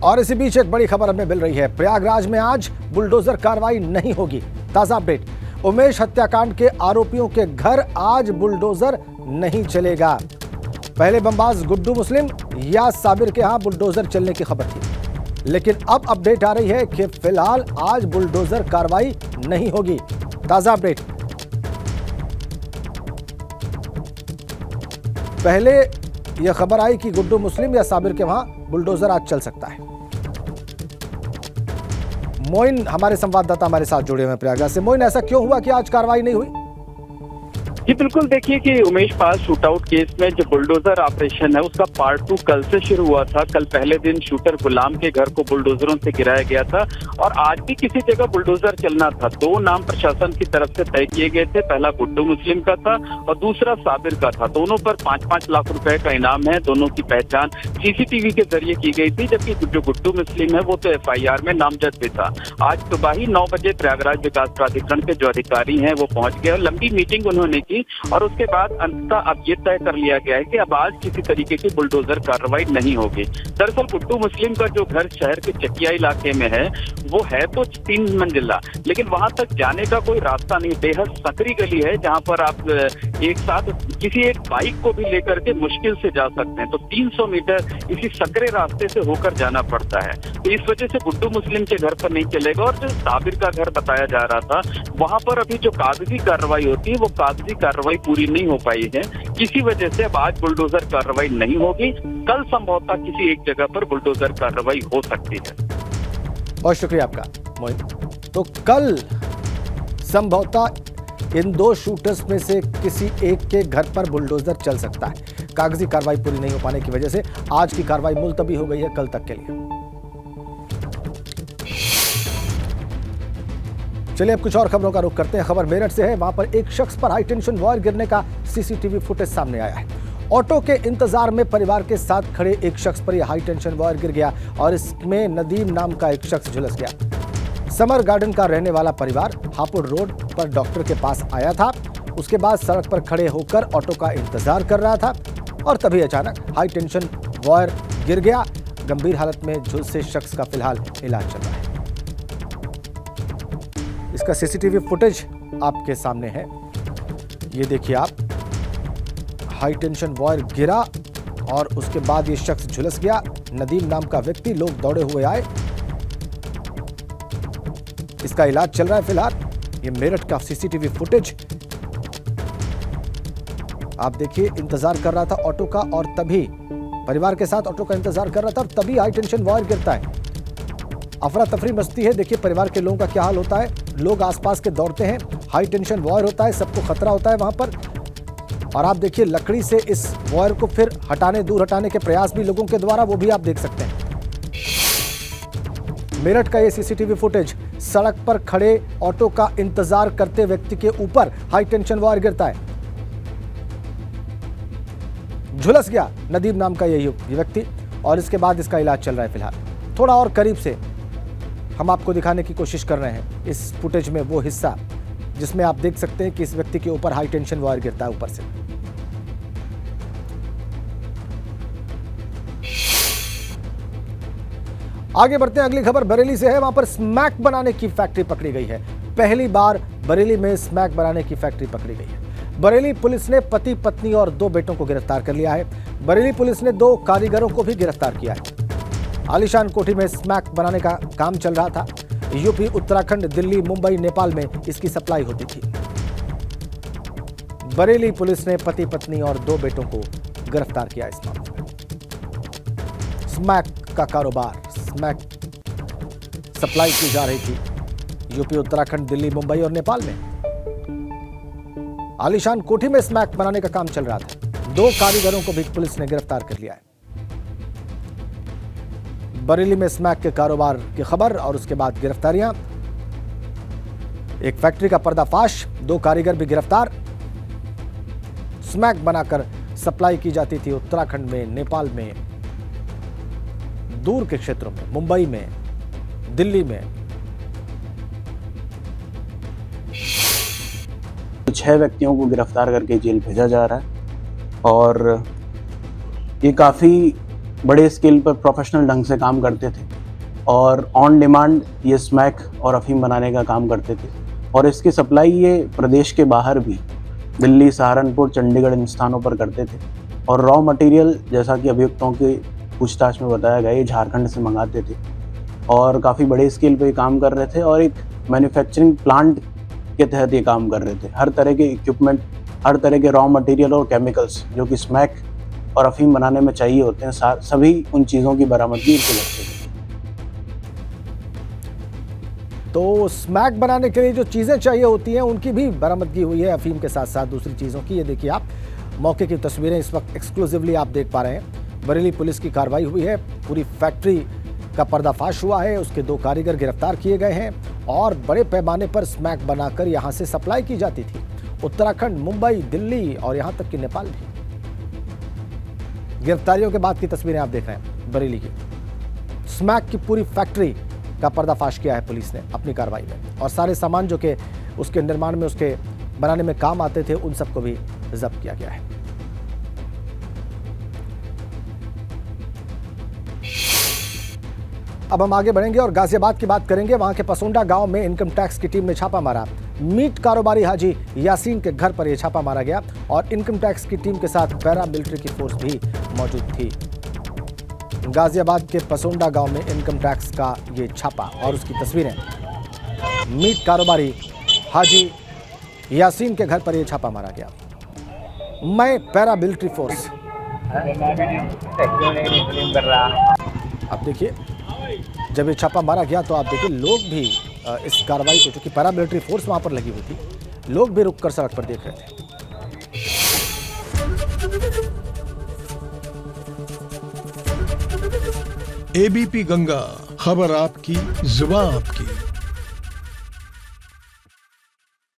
और इसी बीच एक बड़ी खबर हमें मिल रही है। प्रयागराज में आज बुलडोजर कार्रवाई नहीं होगी। ताजा अपडेट, उमेश हत्याकांड के आरोपियों के घर आज बुलडोजर नहीं चलेगा। पहले बमबाज गुड्डू मुस्लिम या साबिर के यहां बुलडोजर चलने की खबर थी, लेकिन अब अपडेट आ रही है कि फिलहाल आज बुलडोजर कार्रवाई नहीं होगी। ताजा अपडेट, पहले यह खबर आई कि गुड्डू मुस्लिम या साबिर के वहां बुलडोजर आज चल सकता है। मोइन हमारे संवाददाता हमारे साथ जुड़े हुए हैं प्रयागराज से। मोइन, ऐसा क्यों हुआ कि आज कार्रवाई नहीं हुई? जी बिल्कुल, देखिए कि उमेश पाल शूटआउट केस में जो बुलडोजर ऑपरेशन है उसका पार्ट 2 कल से शुरू हुआ था। कल पहले दिन शूटर गुलाम के घर को बुलडोजरों से गिराया गया था और आज भी किसी जगह बुलडोजर चलना था। 2 नाम प्रशासन की तरफ से तय किए गए थे, पहला गुड्डू मुस्लिम का था और दूसरा साबिर का था। दोनों पर 5-5 लाख रुपए का इनाम है। दोनों की पहचान सीसीटीवी के जरिए की गई थी, जबकि जो गुड्डू मुस्लिम है वो तो FIR में नामजद भी था। आज सुबह ही 9 बजे प्रयागराज विकास प्राधिकरण के जो अधिकारी हैं वो पहुंच गए और लंबी मीटिंग उन्होंने की और उसके बाद अंततः अब ये तय कर लिया गया है कि अब आज किसी तरीके की बुलडोजर कार्रवाई नहीं होगी। दरअसल गुड्डू मुस्लिम का जो घर शहर के चकिया इलाके में है वो है तो 3 मंजिला, लेकिन वहां तक जाने का कोई रास्ता नहीं। बेहद सकरी गली है जहां पर आप एक साथ किसी एक बाइक को भी लेकर के मुश्किल से जा सकते हैं। तो 300 मीटर इसी सकरे रास्ते से होकर जाना पड़ता है। तो इस वजह से गुड्डू मुस्लिम के घर पर नहीं चलेगा। और जो साबिर का घर बताया जा रहा था वहां पर अभी जो कागजी कार्रवाई होती है वो कागजी कार्रवाई पूरी नहीं हो पाई है। किसी वजह से अब आज बुलडोजर कार्रवाई नहीं होगी। कल संभवतः किसी एक जगह पर बुलडोजर कार्रवाई हो सकती है। बहुत शुक्रिया आपका मोइन। तो कल संभवतः इन 2 शूटर्स में से किसी एक के घर पर बुलडोजर चल सकता है। कागजी कार्रवाई पूरी नहीं हो पाने की वजह से आज की कार्रवाई मुलतवी हो गई है कल तक के लिए। चलिए अब कुछ और खबरों का रुख करते हैं। खबर मेरठ से है। वहां पर एक शख्स पर हाई टेंशन वायर गिरने का सीसीटीवी फुटेज सामने आया है। ऑटो के इंतजार में परिवार के साथ खड़े एक शख्स पर यह हाई टेंशन वायर गिर गया और इसमें नदीम नाम का एक शख्स झुलस गया। समर गार्डन का रहने वाला परिवार हापुड़ रोड पर डॉक्टर के पास आया था। उसके बाद सड़क पर खड़े होकर ऑटो का इंतजार कर रहा था और तभी अचानक हाई टेंशन वायर गिर गया। गंभीर हालत में झुलसे शख्स का फिलहाल इलाज चल रहा है। इसका सीसीटीवी फुटेज आपके सामने है। ये देखिए आप, हाई टेंशन वायर गिरा और उसके बाद ये शख्स झुलस गया। नदीम नाम का व्यक्ति, लोग दौड़े हुए आए। इसका इलाज चल रहा है फिलहाल। ये मेरठ का सीसीटीवी फुटेज आप देखिए। इंतजार कर रहा था ऑटो का और तभी परिवार के साथ ऑटो का इंतजार कर रहा था और तभी हाई टेंशन वायर गिरता है। अफरा तफरी मचती है। देखिए परिवार के लोगों का क्या हाल होता है। लोग आसपास के दौड़ते हैं, हाई टेंशन वायर होता है, सबको खतरा होता है वहां पर। और आप देखिए लकड़ी से इस वायर को फिर दूर हटाने के प्रयास भी लोगों के द्वारा, वो भी आप देख सकते हैं। मेरठ का ये सीसीटीवी फुटेज, सड़क पर खड़े ऑटो का इंतजार करते व्यक्ति के ऊपर हाई टेंशन वायर गिरता है। झुलस गया नदीम नाम का ये व्यक्ति और इसके बाद इसका इलाज चल रहा है फिलहाल। थोड़ा और करीब से हम आपको दिखाने की कोशिश कर रहे हैं इस फुटेज में वो हिस्सा जिसमें आप देख सकते हैं कि इस व्यक्ति के ऊपर हाई टेंशन वायर गिरता है ऊपर से। आगे बढ़ते हैं। अगली खबर बरेली से है। वहां पर स्मैक बनाने की फैक्ट्री पकड़ी गई है। पहली बार बरेली में स्मैक बनाने की फैक्ट्री पकड़ी गई है। बरेली पुलिस ने पति पत्नी और 2 बेटों को गिरफ्तार कर लिया है। बरेली पुलिस ने 2 कारीगरों को भी गिरफ्तार किया है। आलीशान कोठी में स्मैक बनाने का काम चल रहा था। यूपी, उत्तराखंड, दिल्ली, मुंबई, नेपाल में इसकी सप्लाई होती थी। बरेली पुलिस ने पति पत्नी और 2 बेटों को गिरफ्तार किया इस मामले में। स्मैक का कारोबार, स्मैक सप्लाई की जा रही थी यूपी, उत्तराखंड, दिल्ली, मुंबई और नेपाल में। आलीशान कोठी में स्मैक बनाने का काम चल रहा था। 2 कारीगरों को भी पुलिस ने गिरफ्तार कर लिया है। बरेली में स्मैक के कारोबार की खबर और उसके बाद गिरफ्तारियां। एक फैक्ट्री का पर्दाफाश, 2 कारीगर भी गिरफ्तार। स्मैक बनाकर सप्लाई की जाती थी उत्तराखंड में, नेपाल में, दूर के क्षेत्रों में, मुंबई में, दिल्ली में। 6 व्यक्तियों को गिरफ्तार करके जेल भेजा जा रहा है और ये काफ़ी बड़े स्केल पर प्रोफेशनल ढंग से काम करते थे और ऑन डिमांड ये स्मैक और अफीम बनाने का काम करते थे और इसकी सप्लाई ये प्रदेश के बाहर भी दिल्ली, सहारनपुर, चंडीगढ़ इन स्थानों पर करते थे और रॉ मटेरियल जैसा कि अभियुक्तों की पूछताछ में बताया गया ये झारखंड से मंगाते थे और काफ़ी बड़े स्केल पे काम कर रहे थे और एक मैन्युफैक्चरिंग प्लांट के तहत ये काम कर रहे थे। हर तरह के इक्विपमेंट, हर तरह के रॉ मटेरियल और केमिकल्स जो कि स्मैक और अफीम बनाने में चाहिए होते हैं, सभी उन चीज़ों की बरामदगी इनसे करते थे। तो स्मैक बनाने के लिए जो चीज़ें चाहिए होती हैं उनकी भी बरामदगी हुई है, अफीम के साथ साथ दूसरी चीज़ों की। ये देखिए आप मौके की तस्वीरें इस वक्त एक्सक्लूसिवली आप देख पा रहे हैं। बरेली पुलिस की कार्रवाई हुई है, पूरी फैक्ट्री का पर्दाफाश हुआ है, उसके 2 कारीगर गिरफ्तार किए गए हैं और बड़े पैमाने पर स्मैक बनाकर यहां से सप्लाई की जाती थी उत्तराखंड, मुंबई, दिल्ली और यहां तक कि नेपाल भी। गिरफ्तारियों के बाद की तस्वीरें आप देख रहे हैं बरेली की। स्मैक की पूरी फैक्ट्री का पर्दाफाश किया है पुलिस ने अपनी कार्रवाई में और सारे सामान जो कि उसके निर्माण में, उसके बनाने में काम आते थे, उन सबको भी जब्त किया गया है। अब हम आगे बढ़ेंगे और गाजियाबाद की बात करेंगे। वहां के पसोंडा गांव में इनकम टैक्स की टीम ने छापा मारा। मीट कारोबारी हाजी यासीन के घर पर यह छापा मारा गया और इनकम टैक्स की टीम के साथ पैरा मिलिट्री की फोर्स भी मौजूद थी। गाजियाबाद के पसोंडा गांव में इनकम टैक्स का ये छापा और उसकी तस्वीरें। मीट कारोबारी हाजी यासीन के घर पर यह छापा मारा गया। मैं पैरा मिलिट्री फोर्स। अब देखिए, जब ये छापा मारा गया तो आप देखिए लोग भी इस कार्रवाई को, चूंकि पैरा मिलिट्री फोर्स वहां पर लगी हुई थी, लोग भी रुककर सड़क पर देख रहे थे। एबीपी गंगा, खबर आपकी, जुबान आपकी।